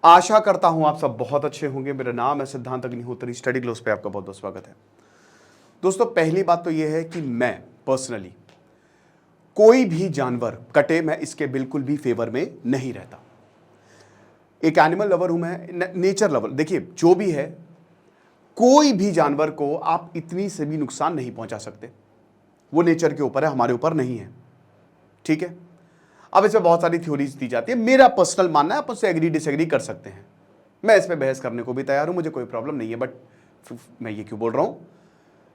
आशा करता हूं आप सब बहुत अच्छे होंगे। मेरा नाम है सिद्धांत अग्निहोत्री। स्टडी ग्लोस पे आपका बहुत बहुत स्वागत है। दोस्तों, पहली बात तो यह है कि मैं पर्सनली कोई भी जानवर कटे, मैं इसके बिल्कुल भी फेवर में नहीं रहता। एक एनिमल लवर हूं मैं, नेचर लवर। देखिए, जो भी है, कोई भी जानवर को आप इतनी से भी नुकसान नहीं पहुंचा सकते। वो नेचर के ऊपर है, हमारे ऊपर नहीं है। ठीक है। अब इसमें बहुत सारी थ्योरीज दी जाती है। मेरा पर्सनल मानना है, आप उससे एग्री डिसएग्री कर सकते हैं। मैं इस पे बहस करने को भी तैयार हूं, मुझे कोई प्रॉब्लम नहीं है। बट मैं ये क्यों बोल रहा हूं?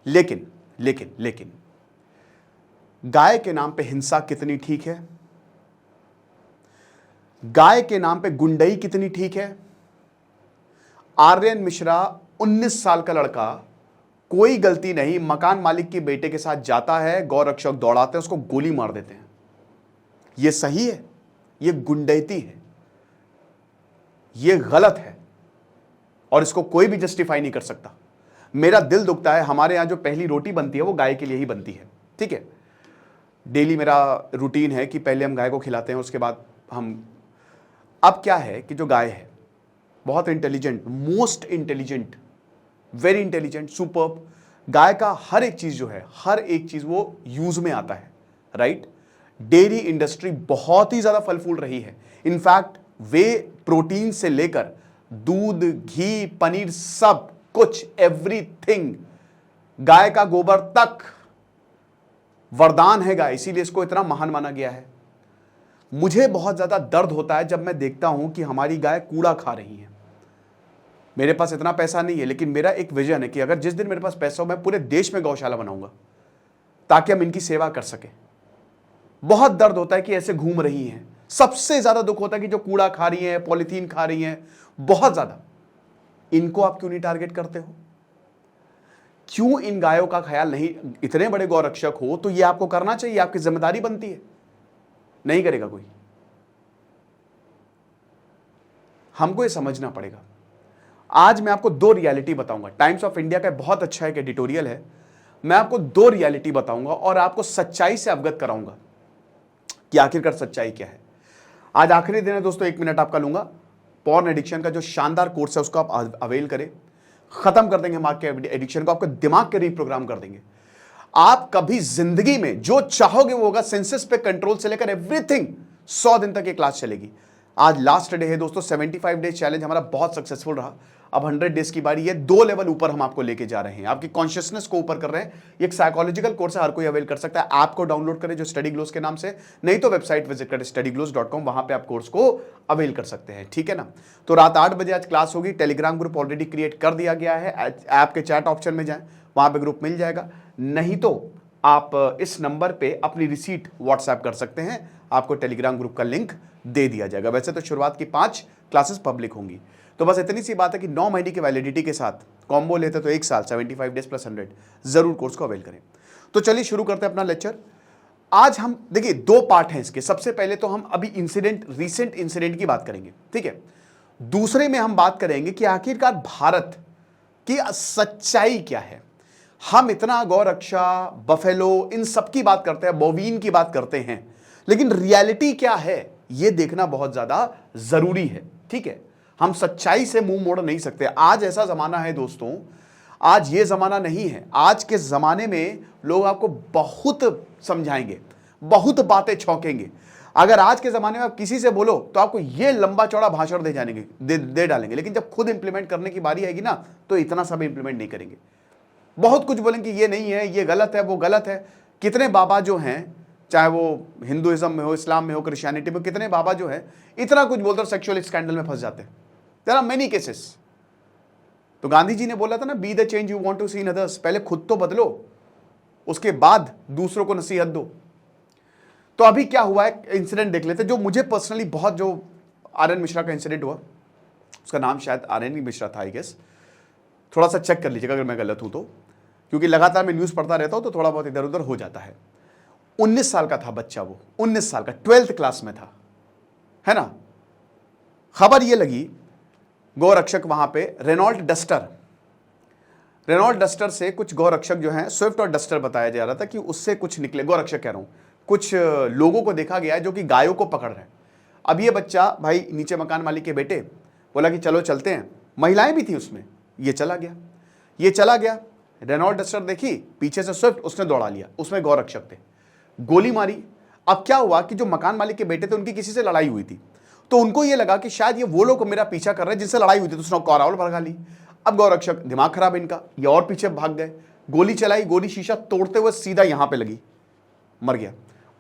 लेकिन लेकिन लेकिन गाय के नाम पे हिंसा कितनी ठीक है? गाय के नाम पे गुंडई कितनी ठीक है? आर्यन मिश्रा 19 साल का लड़का, कोई गलती नहीं, मकान मालिक के बेटे के साथ जाता है, गौरक्षक दौड़ाते हैं, उसको गोली मार देते हैं। यह सही है? यह गुंडैती है, यह गलत है और इसको कोई भी जस्टिफाई नहीं कर सकता। मेरा दिल दुखता है। हमारे यहां जो पहली रोटी बनती है वो गाय के लिए ही बनती है। ठीक है। डेली मेरा रूटीन है कि पहले हम गाय को खिलाते हैं, उसके बाद हम। अब क्या है कि जो गाय है बहुत intelligent, most intelligent, very intelligent, superb. गाय का हर एक चीज जो है, हर एक चीज वो यूज में आता है। राइट। डेयरी इंडस्ट्री बहुत ही ज्यादा फल फूल रही है। इनफैक्ट वे प्रोटीन से लेकर दूध, घी, पनीर, सब कुछ, एवरीथिंग, गाय का गोबर तक वरदान है गाय, इसीलिए इसको इतना महान माना गया है। मुझे बहुत ज्यादा दर्द होता है जब मैं देखता हूं कि हमारी गाय कूड़ा खा रही है। मेरे पास इतना पैसा नहीं है, लेकिन मेरा एक विजन है कि अगर जिस दिन मेरे पास पैसा हो, मैं पूरे देश में गौशाला बनाऊंगा ताकि हम इनकी सेवा कर सकें। बहुत दर्द होता है कि ऐसे घूम रही हैं। सबसे ज्यादा दुख होता है कि जो कूड़ा खा रही हैं, पॉलिथीन खा रही हैं, बहुत ज्यादा। इनको आप क्यों नहीं टारगेट करते हो? क्यों इन गायों का ख्याल नहीं? इतने बड़े गौरक्षक हो तो ये आपको करना चाहिए, आपकी जिम्मेदारी बनती है। नहीं करेगा कोई। हमको ये समझना पड़ेगा। आज मैं आपको दो रियलिटी बताऊंगा। टाइम्स ऑफ इंडिया का बहुत अच्छा एक एडिटोरियल है। मैं आपको दो रियलिटी बताऊंगा और आपको सच्चाई से अवगत कराऊंगा कि आखिरकार सच्चाई क्या है। आज आखिरी दिन है दोस्तों, 1 मिनट आपका लूंगा। पॉर्न एडिक्शन का जो शानदार कोर्स है उसको आप अवेल करें। खत्म कर देंगे हम आपके एडिक्शन को, आपके दिमाग के रिप्रोग्राम कर देंगे। आप कभी जिंदगी में जो चाहोगे वो होगा। सेंसेस पे कंट्रोल से लेकर एवरीथिंग, 100 दिन तक ये क्लास चलेगी। आज लास्ट डे है दोस्तों। 75 डेज चैलेंज हमारा बहुत सक्सेसफुल रहा। अब 100 डेज की बारी है। 2 लेवल ऊपर हम आपको लेके जा रहे हैं, आपकी कॉन्शियसनेस को ऊपर कर रहे हैं। ये एक साइकोलॉजिकल कोर्स है, हर कोई अवेल कर सकता है। ऐप को डाउनलोड करें जो स्टडी ग्लोस के नाम से, नहीं तो वेबसाइट विजिट करें studygloss.com, वहां पे आप कोर्स को अवेल कर सकते हैं। ठीक है ना। तो रात 8 बजे आज क्लास होगी। टेलीग्राम ग्रुप ऑलरेडी क्रिएट कर दिया गया है। ऐप के चैट ऑप्शन में जाएं, वहां पे ग्रुप मिल जाएगा। नहीं तो आप इस नंबर पे अपनी रिसीट व्हाट्सएप कर सकते हैं, आपको टेलीग्राम ग्रुप का लिंक दे दिया जाएगा। वैसे तो शुरुआत की 5 क्लासेस पब्लिक होंगी। तो बस इतनी सी बात है कि 9 महीने की वैलिडिटी के साथ कॉम्बो लेते तो 1 साल, 75 डेज प्लस 100, जरूर कोर्स को अवेल करें। तो चलिए शुरू करते हैं अपना लेक्चर। आज हम देखिए 2 पार्ट हैं इसके। सबसे पहले तो हम अभी रीसेंट इंसिडेंट की बात करेंगे। ठीक है। दूसरे में हम बात करेंगे कि आखिरकार भारत की सच्चाई क्या है। हम इतना गौरक्षा, बफेलो, इन सब की बात करते हैं, बोवीन की बात करते हैं, लेकिन रियलिटी क्या है यह देखना बहुत ज्यादा जरूरी है। ठीक है। हम सच्चाई से मुंह मोड़ नहीं सकते। आज ऐसा जमाना है दोस्तों, आज ये जमाना नहीं है। आज के जमाने में लोग आपको बहुत समझाएंगे, बहुत बातें छौंकेंगे। अगर आज के जमाने में आप किसी से बोलो तो आपको ये लंबा चौड़ा भाषण दे डालेंगे, लेकिन जब खुद इंप्लीमेंट करने की बारी आएगी ना, तो इतना सब इंप्लीमेंट नहीं करेंगे। बहुत कुछ बोलेंगे, ये नहीं है, ये गलत है, वो गलत है। कितने बाबा जो हैं, चाहे वो हिंदुइज्म में हो, इस्लाम में हो, क्रिश्चियनिटी में, कितने बाबा जो है इतना कुछ बोलते और सेक्सुअल स्कैंडल में फंस जाते हैं। There are many cases. तो गांधी जी ने बोला था ना, be the change you want to see in others. पहले खुद तो बदलो, उसके बाद दूसरों को नसीहत दो। तो अभी क्या हुआ है, इंसिडेंट देख लेते हैं जो मुझे पर्सनली बहुत, जो आर्यन मिश्रा का इंसिडेंट हुआ, उसका नाम शायद आर्यन ही मिश्रा था, आई गेस। थोड़ा सा चेक कर लीजिएगा अगर मैं गलत हूं तो, क्योंकि लगातार मैं न्यूज़ पढ़ता रहता हूं तो थोड़ा बहुत इधर उधर हो जाता है। 19 साल का था बच्चा, वो 19 साल का, 12th क्लास में था, है ना। खबर ये लगी, गौरक्षक वहां पे रेनॉल्ट डस्टर से कुछ गौरक्षक जो हैं, स्विफ्ट और डस्टर बताया जा रहा था कि उससे कुछ निकले, गौरक्षक कह रहा हूं, कुछ लोगों को देखा गया है जो कि गायों को पकड़ रहे हैं। अब ये बच्चा, भाई नीचे मकान मालिक के बेटे, बोला कि चलो चलते हैं, महिलाएं भी थी उसमें, ये चला गया। रेनॉल्ट डस्टर देखी, पीछे से स्विफ्ट, उसने दौड़ा लिया, उसमें गौरक्षक थे, गोली मारी। अब क्या हुआ कि जो मकान मालिक के बेटे थे उनकी किसी से लड़ाई हुई थी, तो उनको ये लगा कि शायद ये वो लोग मेरा पीछा कर रहे हैं जिनसे लड़ाई हुई थी, तो उसने कॉरावल भगा ली। अब गौरक्षक, दिमाग खराब इनका, ये और पीछे भाग गए, गोली चलाई, गोली शीशा तोड़ते हुए सीधा यहां पे लगी, मर गया।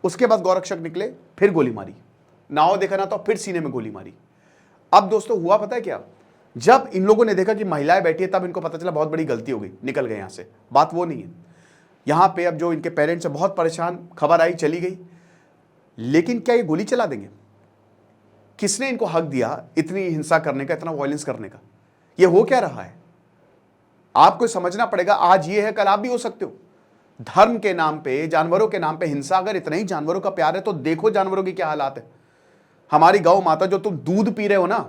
उसके बाद गौरक्षक निकले, फिर गोली मारी, नाव देखा ना तो फिर सीने में गोली मारी। अब दोस्तों हुआ पता है क्या, जब इन लोगों ने देखा कि महिलाएं बैठी है तब इनको पता चला बहुत बड़ी गलती हो गई, निकल गए यहां से। बात वो नहीं है, यहां पे अब जो इनके पेरेंट्स है बहुत परेशान, खबर आई चली गई, लेकिन क्या ये गोली चला देंगे? किसने इनको हक दिया इतनी हिंसा करने का, इतना वायलेंस करने का? ये हो क्या रहा है? आपको समझना पड़ेगा, आज ये है कल आप भी हो सकते हो। धर्म के नाम पे, जानवरों के नाम पे हिंसा, अगर इतना ही जानवरों का प्यार है तो देखो जानवरों की क्या हालात है। हमारी गौ माता, जो तुम दूध पी रहे हो ना,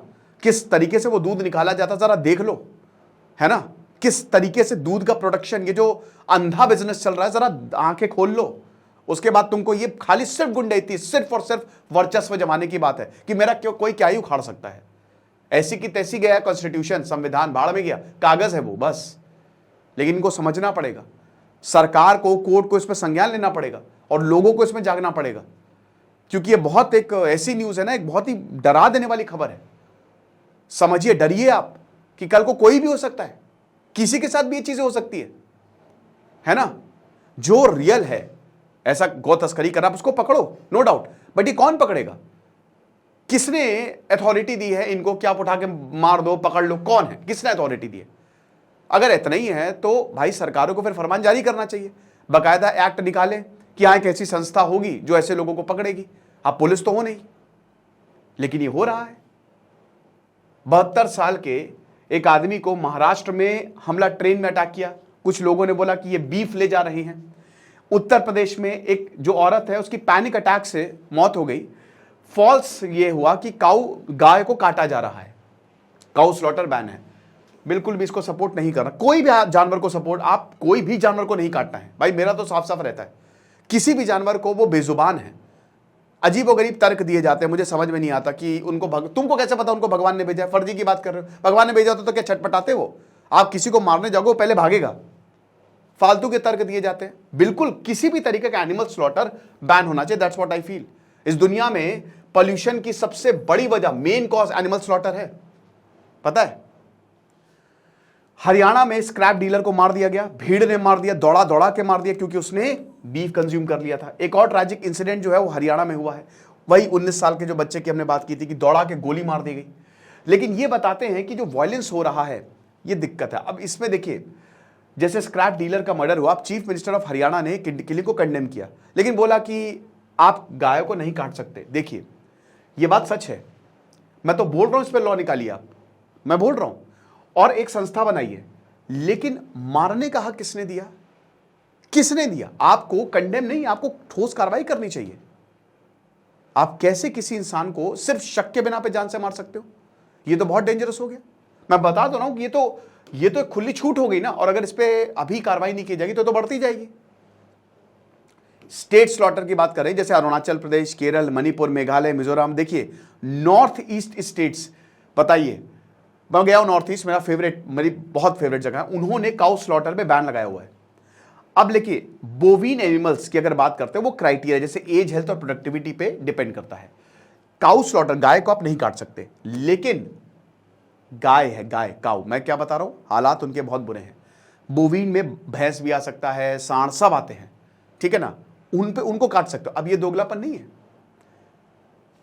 किस तरीके से वो दूध निकाला जाता जरा देख लो, है ना, किस तरीके से दूध का प्रोडक्शन, ये जो अंधा बिजनेस चल रहा है, जरा आंखें खोल लो। उसके बाद तुमको ये खाली सिर्फ गुंडाइती, सिर्फ और सिर्फ वर्चस्व जमाने की बात है कि मेरा क्यों कोई क्या ही उखाड़ सकता है। ऐसी की तैसी गया कॉन्स्टिट्यूशन, संविधान भाड़ में गया, कागज है वो बस। लेकिन इनको समझना पड़ेगा, सरकार को, कोर्ट को इसमें संज्ञान लेना पड़ेगा और लोगों को इसमें जागना पड़ेगा, क्योंकि ये बहुत एक ऐसी न्यूज है ना, एक बहुत ही डरा देने वाली खबर है। समझिए, डरिए आप कि कल को कोई भी हो सकता है, किसी के साथ भी ये चीजें हो सकती है ना। जो रियल है ऐसा गौ तस्करी कर रहा है उसको पकड़ो, नो डाउट, बट ये कौन पकड़ेगा? किसने अथॉरिटी दी है इनको कि आप उठा के मार दो, पकड़ लो? कौन है, किसने अथॉरिटी दी है? अगर इतना ही है तो भाई सरकारों को फिर फरमान जारी करना चाहिए, बाकायदा एक्ट निकाले कि यहां एक ऐसी संस्था होगी जो ऐसे लोगों को पकड़ेगी। आप पुलिस तो हो नहीं, लेकिन ये हो रहा है। 72 साल के एक आदमी को महाराष्ट्र में हमला, ट्रेन में अटैक किया, कुछ लोगों ने बोला कि ये बीफ ले जा रहे हैं। उत्तर प्रदेश में एक जो औरत है उसकी पैनिक अटैक से मौत हो गई। फॉल्स ये हुआ कि गाय को काटा जा रहा है, काउ स्लॉटर बैन है। बिल्कुल भी इसको सपोर्ट नहीं करना, कोई भी जानवर को सपोर्ट, आप कोई भी जानवर को नहीं काटना है भाई, मेरा तो साफ साफ रहता है। किसी भी जानवर को, वो बेजुबान है, अजीबोगरीब तर्क दिए जाते हैं, मुझे समझ में नहीं आता कि उनको तुमको कैसे पता उनको भगवान ने भेजा है? फर्जी की बात कर रहे हो, भगवान ने भेजा तो क्या छटपटाते हो? आप किसी को मारने जाओगे पहले भागेगा, फालतू के तर्क दिए जाते हैं। बिल्कुल किसी भी तरीके का एनिमल स्लॉटर बैन होना चाहिए, दैट्स व्हाट आई फील। इस दुनिया में पॉल्यूशन की सबसे बड़ी वजह, मेन कॉज एनिमल स्लॉटर है, पता है? हरियाणा में स्क्रैप डीलर को मार दिया गया, भीड़ ने मार दिया, दौड़ा दौड़ा के मार दिया, क्योंकि उसने बीफ कंज्यूम कर लिया था। एक और ट्रैजिक इंसिडेंट जो है वो हरियाणा में हुआ है, वही 19 साल के जो बच्चे की हमने बात की थी कि दौड़ा के गोली मार दी गई। लेकिन ये बताते हैं कि जो वायलेंस हो रहा है ये दिक्कत है। अब इसमें देखिए, जैसे स्क्रैप डीलर का मर्डर हुआ, अब चीफ मिनिस्टर ऑफ हरियाणा ने किलिंग को कंडेम किया, लेकिन बोला कि आप गायों को नहीं काट सकते। देखिए ये बात सच है, मैं तो बोल रहा हूं इस पर लॉ निकालिए आप, मैं बोल रहा हूं, और एक संस्था बनाइए, लेकिन मारने का हक किसने दिया? किसने दिया? आपको कंडेम नहीं, आपको ठोस कार्रवाई करनी चाहिए। आप कैसे किसी इंसान को सिर्फ शक के बिना पे जान से मार सकते हो? ये तो बहुत डेंजरस हो गया। मैं बता दो रहा हूं कि ये तो एक खुली छूट हो गई ना, और अगर इस पे अभी कार्रवाई नहीं की जाएगी तो बढ़ती जाएगी। स्टेट स्लॉटर की बात करें, जैसे अरुणाचल प्रदेश, केरल, मणिपुर, मेघालय, मिजोरम, देखिए नॉर्थ ईस्ट स्टेट्स, बताइए, मैं गया हूं नॉर्थ ईस्ट, मेरी बहुत फेवरेट जगह है, उन्होंने काउ स्लॉटर पे बैन लगाया हुआ है। अब देखिए बोवीन एनिमल्स की अगर बात करते हैं, वो क्राइटेरिया जैसे एज, हेल्थ और प्रोडक्टिविटी पे डिपेंड करता है। काउ स्लॉटर, गाय को आप नहीं काट सकते, लेकिन गाय है, गाय, काउ, मैं क्या बता रहा हूं, हालात उनके बहुत बुरे हैं। बोवीन में भैंस भी आ सकता है, सांड, सब आते हैं, ठीक है ना, उनको काट सकते हो। अब ये दोगलापन नहीं है,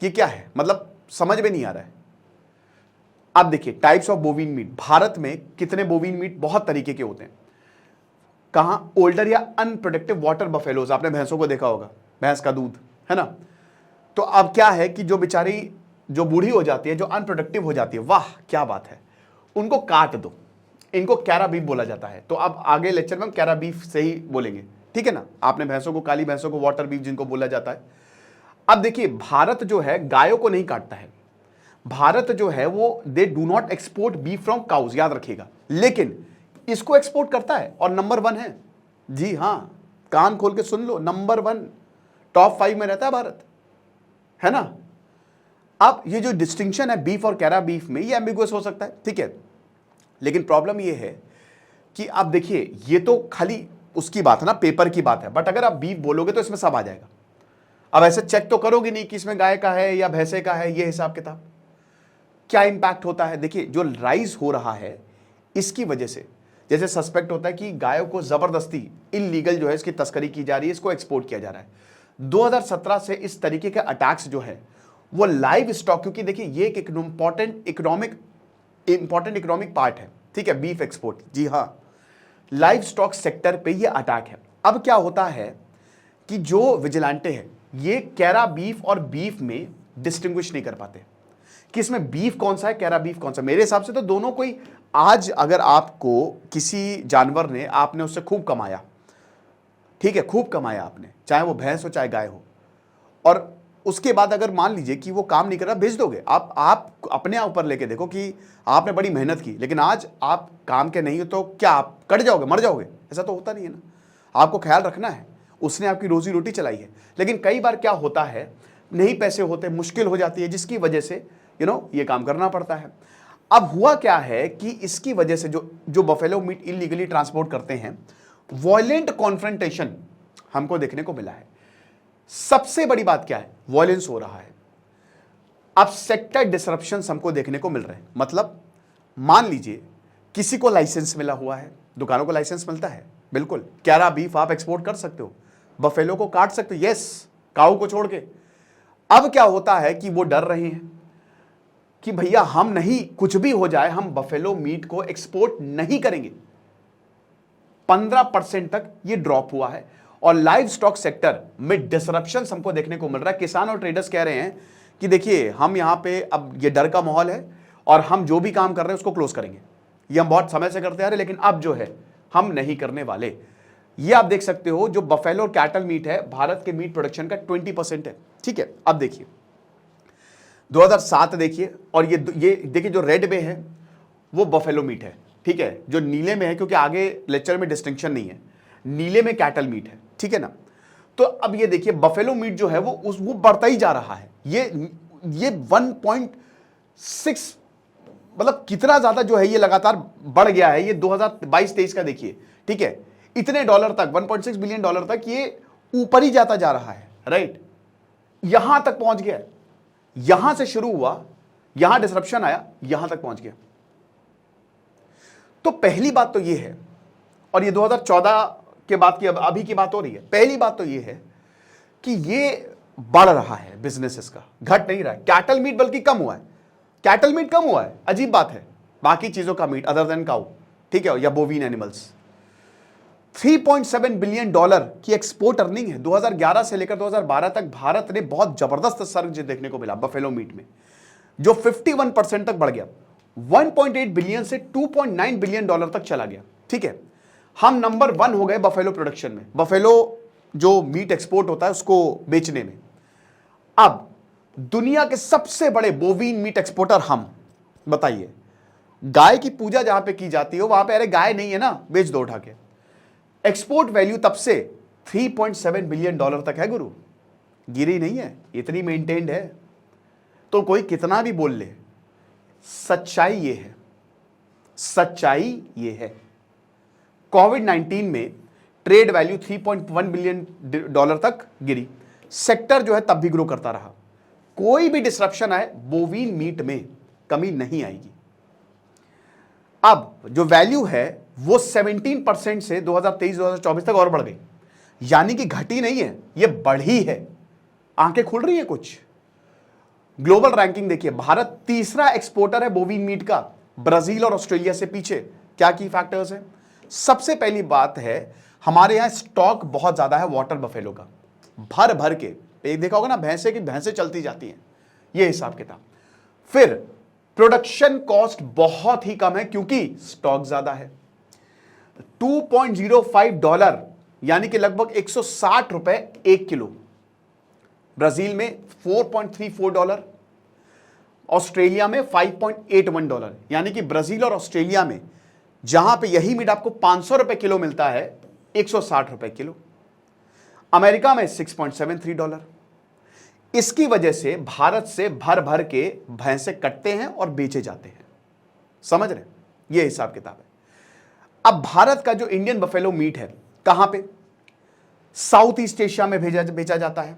ये क्या है, मतलब समझ में नहीं आ रहा है। अब देखिए types of bovine meat, Bharat में कितने बोवीन मीट, बहुत तरीके के होते हैं। कहां? ओल्डर या अनप्रोडक्टिव वाटर बफेलोज, आपने भैंसों को देखा होगा, भैंस का दूध, है ना। तो अब क्या है कि जो बेचारी, जो बूढ़ी हो जाती है, जो अनप्रोडक्टिव हो जाती है, वाह क्या बात है, उनको काट दो, इनको कैरा बीफ बोला जाता है। तो अब आगे लेक्चर में हम कैरा बीफ से ही बोलेंगे, ठीक है ना। आपने भैंसों को, काली भैंसों को वाटर बीफ जिनको बोला जाता है। अब देखिए भारत जो है गायों को नहीं काटता है, भारत जो है वो they do not export beef from cows, याद रखिएगा, लेकिन इसको एक्सपोर्ट करता है और नंबर 1 है। जी हां, कान खोल के सुन लो, नंबर 1, टॉप 5 में रहता है भारत, है ना। अब ये जो डिस्टिंक्शन है बीफ और कैरा बीफ में, ये एम्बिगुअस हो सकता है, ठीक है, लेकिन प्रॉब्लम ये है कि आप देखिए ये तो खाली उसकी बात है ना, पेपर की बात है, बट अगर आप बीफ बोलोगे तो इसमें सब आ जाएगा। अब ऐसे चेक तो करोगे नहीं कि इसमें गाय का है या भैंसे का है, ये हिसाब किताब क्या इंपैक्ट होता है। देखिए जो राइज हो रहा है इसकी वजह से, जैसे सस्पेक्ट होता है कि गायों को जबरदस्ती इलीगल जो है इसकी तस्करी की जा रही है, इसको एक्सपोर्ट किया जा रहा है। 2017 से इस तरीके के अटैक्स जो है वो लाइव स्टॉक, क्योंकि देखिए ये एक इंपॉर्टेंट इकोनॉमिक पार्ट है, ठीक है, बीफ एक्सपोर्ट, जी हाँ, लाइव स्टॉक सेक्टर पे ये अटैक है। अब क्या होता है कि जो विजिलेंटे हैं ये कैरा बीफ और बीफ में डिस्टिंग्विश नहीं कर पाते कि इसमें बीफ कौन सा है, कैरा बीफ कौन सा। मेरे हिसाब से तो दोनों कोई, आज अगर आपको किसी जानवर ने, आपने उससे खूब कमाया, ठीक है, खूब कमाया आपने, चाहे वो भैंस हो चाहे गाय हो, और उसके बाद अगर मान लीजिए कि वो काम नहीं कर रहा, भेज दोगे आप अपने ऊपर लेके देखो कि आपने बड़ी मेहनत की, लेकिन आज आप काम के नहीं हो तो क्या आप कट जाओगे, मर जाओगे? ऐसा तो होता नहीं है ना। आपको ख्याल रखना है, उसने आपकी रोजी रोटी चलाई है। लेकिन कई बार क्या होता है, नहीं पैसे होते, मुश्किल हो जाती है, जिसकी वजह से ये काम करना पड़ता है। अब हुआ क्या है कि इसकी वजह से जो बफेलो मीट इलीगली ट्रांसपोर्ट करते हैं, वॉयलेंट कॉन्फ्रंटेशन हमको देखने को मिला है। सबसे बड़ी बात क्या है, वॉयलेंस हो रहा है। अब सेक्टर डिसरप्शंस हमको देखने को मिल रहे हैं। मतलब मान लीजिए किसी को लाइसेंस मिला हुआ है, दुकानों को लाइसेंस मिलता है, बिल्कुल, कैरा बीफ आप एक्सपोर्ट कर सकते हो, बफेलो को काट सकते हो, यस, काऊ को छोड़ के। अब क्या होता है कि वो डर रहे हैं कि भैया हम नहीं, कुछ भी हो जाए हम बफेलो मीट को एक्सपोर्ट नहीं करेंगे। 15% तक ये ड्रॉप हुआ है और लाइव स्टॉक सेक्टर में डिसरप्शन हमको देखने को मिल रहा है। किसान और ट्रेडर्स कह रहे हैं कि देखिए हम यहां पे, अब ये डर का माहौल है और हम जो भी काम कर रहे हैं उसको क्लोज करेंगे, ये हम बहुत समय से करते आ रहे, लेकिन अब जो है हम नहीं करने वाले। ये आप देख सकते हो, जो बफेलो और कैटल मीट है, भारत के मीट प्रोडक्शन का 20% है, ठीक है। अब देखिए 2007 देखिए, और ये देखिए जो रेड में है वो बफेलो मीट है, ठीक है, जो नीले में है, क्योंकि आगे लेक्चर में डिस्टिंक्शन नहीं है, नीले में कैटल मीट है, ठीक है ना। तो अब ये देखिए बफेलो मीट जो है वो बढ़ता ही जा रहा है। ये 1.6, मतलब कितना ज्यादा जो है ये लगातार बढ़ गया है। ये 2022-23 का देखिए, ठीक है, इतने डॉलर तक, 1.6 बिलियन डॉलर तक ये ऊपर ही जाता जा रहा है, राइट, यहां तक पहुंच गया। यहां से शुरू हुआ, यहां डिसरप्शन आया, यहां तक पहुंच गया। तो पहली बात तो ये है, और ये 2014 के बाद की, अब अभी की बात हो रही है। पहली बात तो ये है कि ये बढ़ रहा है, बिजनेसेस का, घट नहीं रहा है। कैटल मीट बल्कि कम हुआ है, कैटल मीट कम हुआ है, अजीब बात है। बाकी चीजों का मीट अदर देन काउ, ठीक है, या बोवीन एनिमल्स। 3.7 बिलियन डॉलर की एक्सपोर्ट अर्निंग है। 2011 से लेकर 2012 तक भारत ने बहुत जबरदस्त सर्ज देखने को मिला बफेलो मीट में, जो 51% तक बढ़ गया, 1.8 बिलियन से 2.9 बिलियन डॉलर तक चला गया, ठीक है। हम नंबर 1 हो गए बफेलो प्रोडक्शन में, बफेलो जो मीट एक्सपोर्ट होता है उसको बेचने में। अब दुनिया के सबसे बड़े बोवीन मीट एक्सपोर्टर हम, बताइए, गाय की पूजा जहां पे की जाती है वहां पे, अरे गाय नहीं है ना, बेच दो उठा के। एक्सपोर्ट वैल्यू तब से 3.7 बिलियन डॉलर तक है गुरु, गिरी नहीं है, इतनी मेंटेन्ड है। तो कोई कितना भी बोल ले, सच्चाई ये है, सच्चाई ये है। कोविड-19 में ट्रेड वैल्यू 3.1 बिलियन डॉलर तक गिरी, सेक्टर जो है तब भी ग्रो करता रहा। कोई भी डिसरप्शन आए, बोवीन मीट में कमी नहीं आएगी। अब जो वैल्यू है वो 17% से 2023-2024 तक और बढ़ गई, यानी कि घटी नहीं है, ये बढ़ी है। आंखें खुल रही है कुछ। ग्लोबल रैंकिंग देखिए, भारत तीसरा एक्सपोर्टर है बोवीन मीट का, ब्राजील और ऑस्ट्रेलिया से पीछे। क्या की फैक्टर्स हैं? सबसे पहली बात है, हमारे यहां स्टॉक बहुत ज्यादा है वाटर बफेलो का, भर भर के। एक देखा होगा ना, भैंसे चलती जाती हैं, ये हिसाब किताब। फिर प्रोडक्शन कॉस्ट बहुत ही कम है क्योंकि स्टॉक ज्यादा है। $2.05, यानी कि लगभग 160 रुपए 1 किलो। ब्राजील में $4.34, ऑस्ट्रेलिया में $5.81, यानी कि ब्राजील और ऑस्ट्रेलिया में जहां पे यही मीट आपको 500 रुपए किलो मिलता है, 160 रुपए किलो। अमेरिका में $6.73। इसकी वजह से भारत से भर भर के भैंसे कटते हैं और बेचे जाते हैं। समझ रहे? ये हिसाब किताब है। अब भारत का जो इंडियन बफेलो मीट है कहां पे? साउथ ईस्ट एशिया में बेचा जाता है।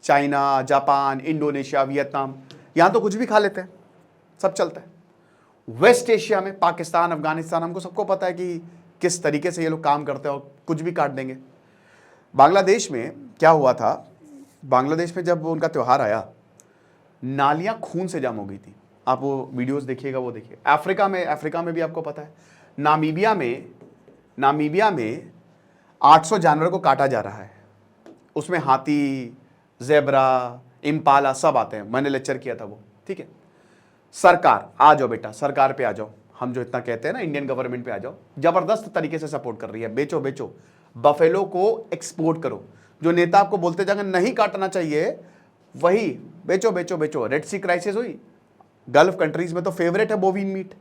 चाइना, जापान, इंडोनेशिया, वियतनाम, यहां तो कुछ भी खा लेते हैं, सब चलता है। वेस्ट एशिया में पाकिस्तान, अफगानिस्तान, हमको सबको पता है कि किस तरीके से ये लोग काम करते हैं और कुछ भी काट देंगे। बांग्लादेश में क्या हुआ था, बांग्लादेश में जब उनका त्यौहार आया, नालियां खून से जाम हो गई थी। आप वो वीडियोस देखिएगा, वो देखिए। अफ्रीका में भी आपको पता है, नामीबिया में 800 जानवर को काटा जा रहा है। उसमें हाथी, ज़ेब्रा, इम्पाला सब आते हैं। मैंने लेक्चर किया था वो, ठीक है। सरकार आ जाओ बेटा, सरकार पे आ जाओ। हम जो इतना कहते हैं ना, इंडियन गवर्नमेंट पे आ जाओ। जबरदस्त तरीके से सपोर्ट कर रही है। बेचो बेचो, बफेलो को एक्सपोर्ट करो। जो नेता आपको बोलते जाएंगे नहीं काटना चाहिए, वही बेचो बेचो बेचो। रेड सी क्राइसिस हुई, गल्फ कंट्रीज में तो फेवरेट है बोविन मीट,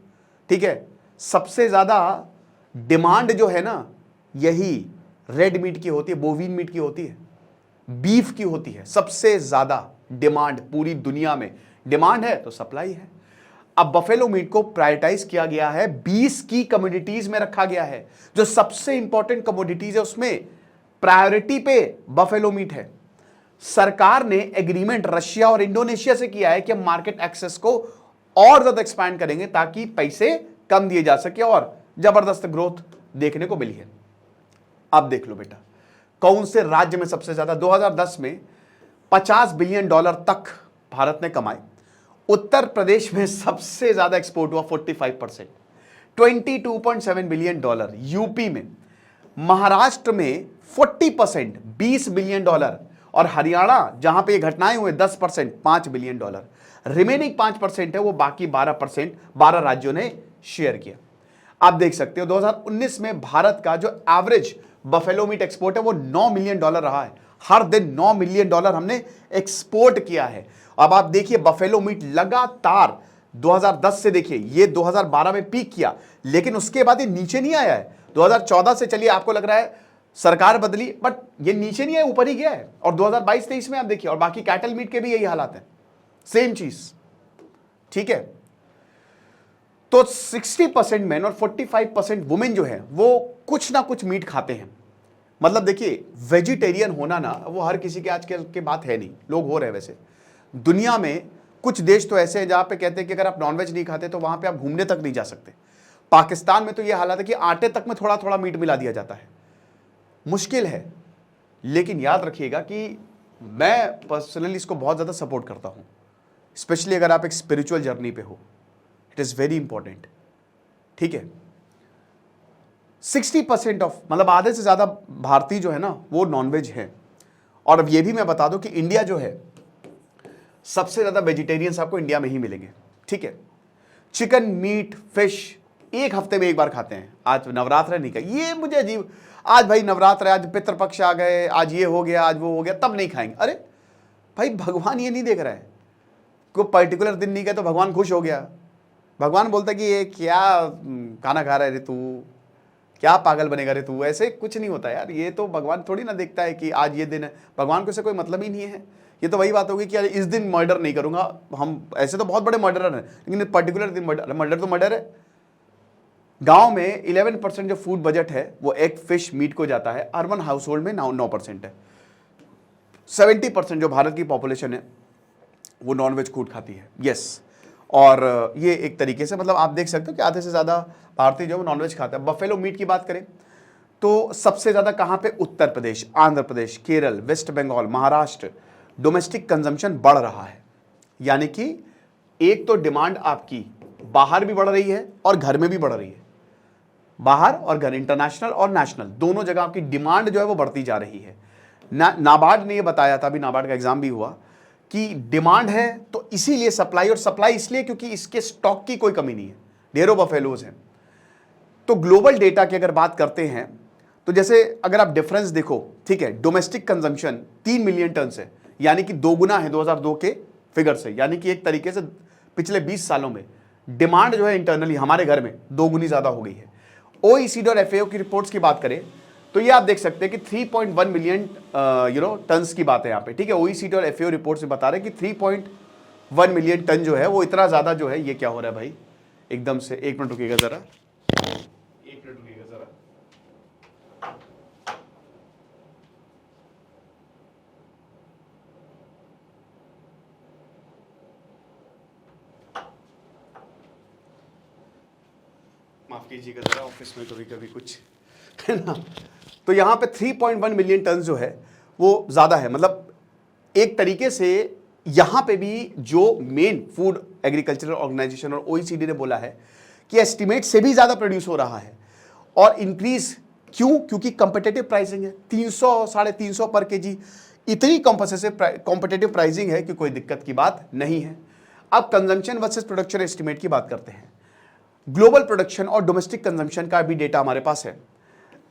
ठीक है। सबसे ज्यादा डिमांड जो है ना, यही रेड मीट की होती है, बोविन मीट की होती है, बीफ की होती है। सबसे ज्यादा डिमांड पूरी दुनिया में, डिमांड है तो सप्लाई है। अब बफेलो मीट को प्रायोरिटाइज किया गया है, 20 की कमोडिटीज में रखा गया है। जो सबसे इंपॉर्टेंट कमोडिटीज है उसमें प्रायोरिटी पे बफेलो मीट है। सरकार ने एग्रीमेंट रशिया और इंडोनेशिया से किया है कि हम मार्केट एक्सेस को और ज्यादा एक्सपैंड करेंगे ताकि पैसे कम दिए जा सके, और जबरदस्त ग्रोथ देखने को मिली है। अब देख लो बेटा, कौन से राज्य में सबसे ज्यादा? 2010 में $50 बिलियन तक भारत ने कमाए। उत्तर प्रदेश में सबसे ज्यादा एक्सपोर्ट हुआ, 45%, $22.7 बिलियन। यूपी में, महाराष्ट्र में 40%, $20 बिलियन, और हरियाणा जहां पे ये घटनाएं हुए 10%, $5 बिलियन। रिमेनिंग 5% है वो बाकी 12% 12 राज्यों ने शेयर किया। आप देख सकते हो 2019 में भारत का जो एवरेज बफेलो मीट एक्सपोर्ट है वो $9 मिलियन रहा है। हर दिन $9 मिलियन हमने एक्सपोर्ट किया है। अब आप देखिए, बफेलो मीट लगातार 2010 से देखिए, ये 2012 में पीक किया, लेकिन उसके बाद ये नीचे नहीं आया है। 2014 से चलिए, आपको लग रहा है सरकार बदली, बट ये नीचे नहीं आया, ऊपर ही गया है। और 2022-23 में आप देखिए, और बाकी कैटल मीट के भी यही हालात है, सेम चीज, ठीक है। तो 60% मैन और 45% वुमेन जो है वो कुछ ना कुछ मीट खाते हैं। मतलब देखिए, वेजिटेरियन होना ना वो हर किसी के आज के बात है नहीं, लोग हो रहे हैं। वैसे दुनिया में कुछ देश तो ऐसे हैं जहां पे कहते हैं कि अगर आप नॉनवेज नहीं खाते तो वहां पे आप घूमने तक नहीं जा सकते। पाकिस्तान में तो ये हालत है कि आटे तक में थोड़ा थोड़ा मीट मिला दिया जाता है। मुश्किल है, लेकिन याद रखिएगा कि मैं पर्सनली इसको बहुत ज़्यादा सपोर्ट करता हूँ, स्पेशली अगर आप एक स्पिरिचुअल जर्नी पे हो। इट इज़ वेरी इंपॉर्टेंट, ठीक है। 60% ऑफ, मतलब आधे से ज़्यादा भारतीय जो है ना वो नॉनवेज है। और अब ये भी मैं बता दूं कि इंडिया जो है, सबसे ज़्यादा वेजिटेरियंस आपको इंडिया में ही मिलेंगे, ठीक है। चिकन, मीट, फिश एक हफ्ते में एक बार खाते हैं। आज नवरात्र नहीं खाए, ये मुझे अजीब, आज भाई नवरात्र है, आज पितृपक्ष आ गए, आज ये हो गया, आज वो हो गया, तब नहीं खाएंगे। अरे भाई, भगवान ये नहीं देख रहा है, कोई पर्टिकुलर दिन नहीं गया तो भगवान खुश हो गया। भगवान बोलता है कि ये क्या खाना खा रहा है रे तू, क्या पागल बनेगा रे तू। ऐसे कुछ नहीं होता यार, ये तो भगवान थोड़ी ना देखता है कि आज ये दिन है। भगवान को इससे कोई मतलब ही नहीं है। ये तो वही बात होगी कि इस दिन मर्डर नहीं करूंगा। हम ऐसे तो बहुत बड़े मर्डरर हैं, लेकिन पर्टिकुलर दिन मर्डर तो मर्डर है। गांव में 11% जो फूड बजट है वो एग, फिश, मीट को जाता है। अर्बन हाउस होल्ड में 9% है। 70% जो भारत की पॉपुलेशन है वो नॉनवेज फूड खाती है। यस, और ये एक तरीके से, मतलब आप देख सकते हो कि आधे से ज़्यादा भारतीय जो है नॉनवेज खाता है। बफेलो मीट की बात करें तो सबसे ज़्यादा कहाँ पे? Uttar Pradesh, Andhra Pradesh, Kerala, West Bengal, Maharashtra. Domestic consumption बढ़ रहा है, यानी कि एक तो डिमांड आपकी बाहर भी बढ़ रही है और घर में भी बढ़ रही है। बाहर और घर, इंटरनेशनल और नेशनल, दोनों जगह आपकी डिमांड जो है वो बढ़ती जा रही है। नाबार्ड ने ये बताया था, अभी नाबार्ड का एग्जाम भी हुआ, कि डिमांड है तो इसीलिए सप्लाई, और सप्लाई इसलिए क्योंकि इसके स्टॉक की कोई कमी नहीं है, ढेरों बफेलोज हैं। तो ग्लोबल डेटा की अगर बात करते हैं तो जैसे अगर आप डिफरेंस देखो, ठीक है, डोमेस्टिक कंजम्पशन 3 मिलियन टन से, यानी कि 2 गुना है 2002 के फिगर से। यानी कि एक तरीके से पिछले 20 सालों में डिमांड जो है इंटरनली हमारे घर में 2 गुनी ज्यादा हो गई है। OECD और FAO की रिपोर्ट्स की बात करें तो ये आप देख सकते हैं कि 3.1 मिलियन टन्स की बात है यहाँ पे, ठीक है। ओईसीडी और एफएओ रिपोर्ट से बता रहे हैं कि 3.1 मिलियन टन जो है वो इतना ज्यादा जो है, ये क्या हो रहा है भाई एकदम से, एक मिनट रुकिएगा जरा, एक मिनट रुकिएगा जरा। माफ कीजिएगा जरा, ऑफिस में कभी कभी कुछ है ना। तो यहां पे 3.1 मिलियन टन जो है वो ज्यादा है, मतलब एक तरीके से यहां पे भी जो मेन फूड एग्रीकल्चरल ऑर्गेनाइजेशन और ओईसीडी ने बोला है कि एस्टिमेट से भी ज्यादा प्रोड्यूस हो रहा है। और इंक्रीज क्यों? क्योंकि कंपेटिटिव प्राइसिंग है, 300 350 पर केजी, इतनी कॉम्पिटेटिव प्राइसिंग है कि कोई दिक्कत की बात नहीं है। अब कंजम्पशन वर्सेस प्रोडक्शन एस्टिमेट की बात करते हैं। ग्लोबल प्रोडक्शन और डोमेस्टिक कंजम्पशन का भी डेटा हमारे पास है।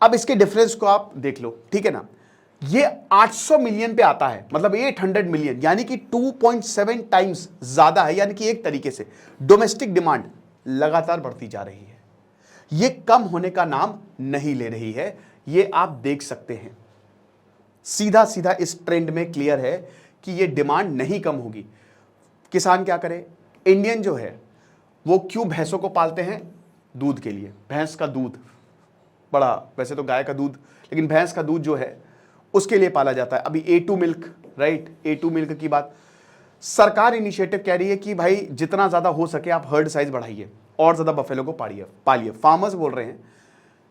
अब इसके डिफरेंस को आप देख लो, ठीक है ना। ये 800 मिलियन पे आता है, मतलब 800 मिलियन, यानी कि 2.7 टाइम्स ज्यादा है। यानी कि एक तरीके से डोमेस्टिक डिमांड लगातार बढ़ती जा रही है, ये कम होने का नाम नहीं ले रही है। ये आप देख सकते हैं, सीधा सीधा इस ट्रेंड में क्लियर है कि ये डिमांड नहीं कम होगी। किसान क्या करे? इंडियन जो है वो क्यों भैंसों को पालते हैं? दूध के लिए। भैंस का दूध बड़ा, वैसे तो गाय का दूध, लेकिन भैंस का दूध जो है उसके लिए पाला जाता है। अभी A2 milk, right, A2 milk की बात सरकार इनिशिएटिव कह रही है कि भाई जितना ज्यादा हो सके आप हर्ड साइज बढ़ाइए और ज्यादा बफेलो को पालिए। फार्मर्स बोल रहे हैं,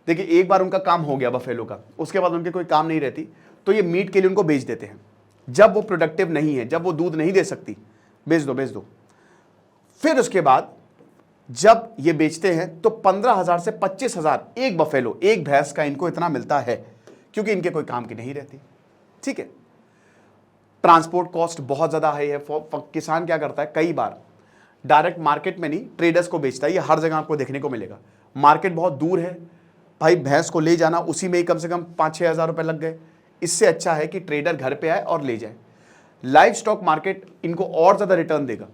देखिए एक बार उनका काम हो गया बफेलो का, उसके बाद उनके कोई काम नहीं रहती, तो ये मीट के लिए उनको बेच देते हैं। जब वो प्रोडक्टिव नहीं है, जब वो दूध नहीं दे सकती, बेच दो। फिर उसके बाद जब ये बेचते हैं तो 15,000 से 25,000 एक बफेलो, एक भैंस का इनको इतना मिलता है, क्योंकि इनके कोई काम की नहीं रहती, ठीक है। ट्रांसपोर्ट कॉस्ट बहुत ज्यादा हाई है। किसान क्या करता है, कई बार डायरेक्ट मार्केट में नहीं, ट्रेडर्स को बेचता है। ये हर जगह आपको देखने को मिलेगा। मार्केट बहुत दूर है भाई, भैंस को ले जाना उसी में ही कम से कम 5-6 हज़ार रुपए लग गए। इससे अच्छा है कि ट्रेडर घर पे आए और ले जाए। लाइव स्टॉक मार्केट इनको और ज्यादा रिटर्न देगा।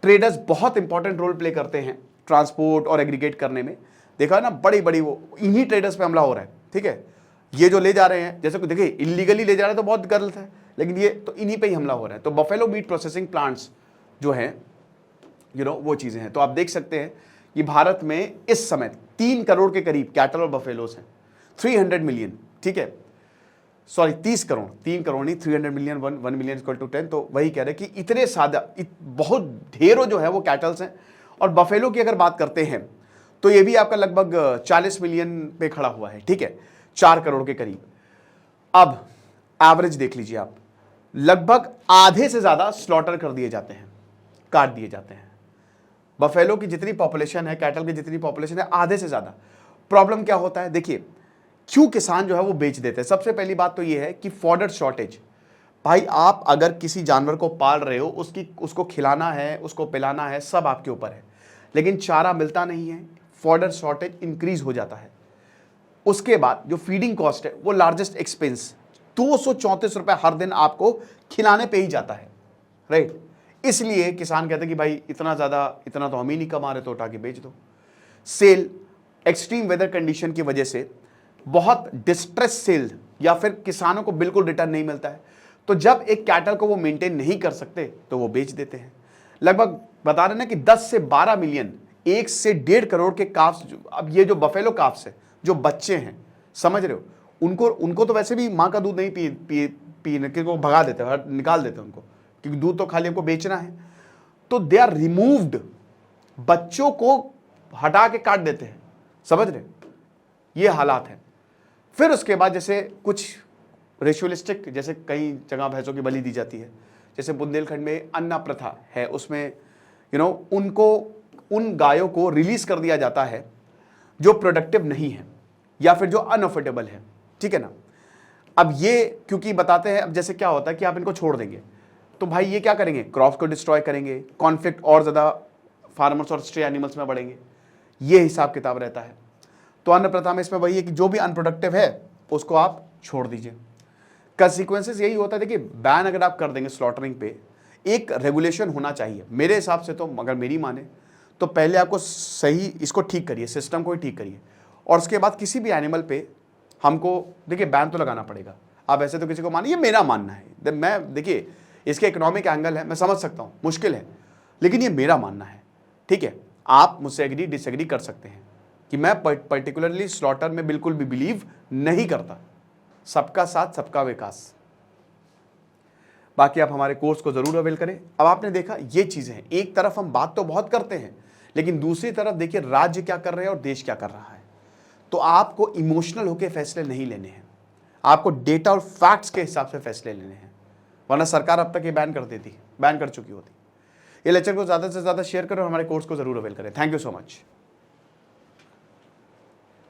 ट्रेडर्स बहुत इंपॉर्टेंट रोल प्ले करते हैं ट्रांसपोर्ट और एग्रीगेट करने में। देखा ना, बड़ी वो इन्हीं ट्रेडर्स पे हमला हो रहा है, ठीक है। ये जो ले जा रहे हैं, जैसे देखिए इलीगली ले जा रहे हैं तो बहुत गलत है, लेकिन ये तो इन्हीं पे ही हमला हो रहा है। तो बफेलो मीट प्रोसेसिंग प्लांट्स जो हैं, वो चीजें हैं। तो आप देख सकते हैं कि भारत में इस समय 3 करोड़ के करीब कैटल और बफेलोस हैं। 300 मिलियन, ठीक है, सॉरी 30 करोड़, 3 करोड़ नहीं, 300 मिलियन, 1 मिलियन इक्वल टू 10। तो वही कह रहे हैं कि इतने सादा बहुत ढेरों जो है वो कैटल्स हैं। और बफेलो की अगर बात करते हैं तो ये भी आपका लगभग 40 मिलियन पे खड़ा हुआ है, ठीक है, 4 करोड़ के करीब। अब एवरेज देख लीजिए आप, लगभग आधे से ज्यादा स्लॉटर कर दिए जाते हैं, काट दिए जाते हैं। बफेलो की जितनी पॉपुलेशन है, कैटल की जितनी पॉपुलेशन है, आधे से ज्यादा। प्रॉब्लम क्या होता है, देखिए क्यों किसान जो है वो बेच देते हैं। सबसे पहली बात तो ये है कि फॉडर शॉर्टेज। भाई आप अगर किसी जानवर को पाल रहे हो, उसको खिलाना है, उसको पिलाना है, सब आपके ऊपर है, लेकिन चारा मिलता नहीं है, फॉडर शॉर्टेज इंक्रीज हो जाता है। उसके बाद जो फीडिंग कॉस्ट है वो लार्जेस्ट एक्सपेंस, 234 रुपए हर दिन आपको खिलाने पे ही जाता है, राइट। इसलिए किसान कहते हैं कि भाई इतना तो हम ही नहीं कमा रहे, तो उठा के बेच दो। सेल एक्सट्रीम वेदर कंडीशन की वजह से बहुत डिस्ट्रेस सेल, या फिर किसानों को बिल्कुल रिटर्न नहीं मिलता है, तो जब एक कैटल को वो मेंटेन नहीं कर सकते तो वो बेच देते हैं। लगभग बता रहे ना कि 10 से 12 मिलियन, 1 से 1.5 करोड़ के काफ्स। अब ये जो बफेलो काफ्स है, जो बच्चे हैं, समझ रहे हो, उनको तो वैसे भी माँ का दूध नहीं पीने के, वो भगा देते हैं, निकाल देते हैं उनको, क्योंकि दूध तो खाली हमको बेचना है। तो दे आर रिमूव्ड, बच्चों को हटा के काट देते हैं, समझ रहे, ये हालात है। फिर उसके बाद जैसे कुछ रेशुअलिस्टिक, जैसे कई जगह भैंसों की बलि दी जाती है, जैसे बुंदेलखंड में अन्ना प्रथा है, उसमें उनको, उन गायों को रिलीज कर दिया जाता है जो प्रोडक्टिव नहीं है या फिर जो अनअफोर्डेबल है, ठीक है ना। अब ये क्योंकि बताते हैं, अब जैसे क्या होता है कि आप इनको छोड़ देंगे तो भाई ये क्या करेंगे, क्रॉप्स को डिस्ट्रॉय करेंगे, कॉन्फ्लिक्ट और ज़्यादा फार्मर्स और स्ट्रे एनिमल्स में बढ़ेंगे, ये हिसाब किताब रहता है। तो अन्न प्रथा में इसमें वही है कि जो भी अनप्रोडक्टिव है उसको आप छोड़ दीजिए। कंसिक्वेंसेस यही होता है, देखिए बैन अगर आप कर देंगे स्लॉटरिंग पे, एक रेगुलेशन होना चाहिए मेरे हिसाब से। तो अगर मेरी माने तो पहले आपको सही इसको ठीक करिए, सिस्टम को ही ठीक करिए, और उसके बाद किसी भी एनिमल पे हमको देखिए बैन तो लगाना पड़ेगा। आप ऐसे तो किसी को मानिए, मेरा मानना है। मैं देखिए इसके इकोनॉमिक एंगल है, मैं समझ सकता हूँ, मुश्किल है, लेकिन ये मेरा मानना है। ठीक है, आप मुझसे एग्री डिसएग्री कर सकते हैं कि मैं पर्टिकुलरली स्लॉटर में बिल्कुल भी बिलीव नहीं करता। सबका साथ सबका विकास। बाकी आप हमारे कोर्स को जरूर अवेल करें। अब आपने देखा ये चीजें हैं, एक तरफ हम बात तो बहुत करते हैं, लेकिन दूसरी तरफ देखिए राज्य क्या कर रहे हैं और देश क्या कर रहा है। तो आपको इमोशनल होकर फैसले नहीं लेने हैं, आपको डेटा और फैक्ट्स के हिसाब से फैसले लेने हैं, वरना सरकार अब तक ये बैन कर देती, बैन कर चुकी होती। ये लेक्चर को ज़्यादा से ज़्यादा शेयर करो और हमारे कोर्स को जरूर अवेल करें। Thank you so much.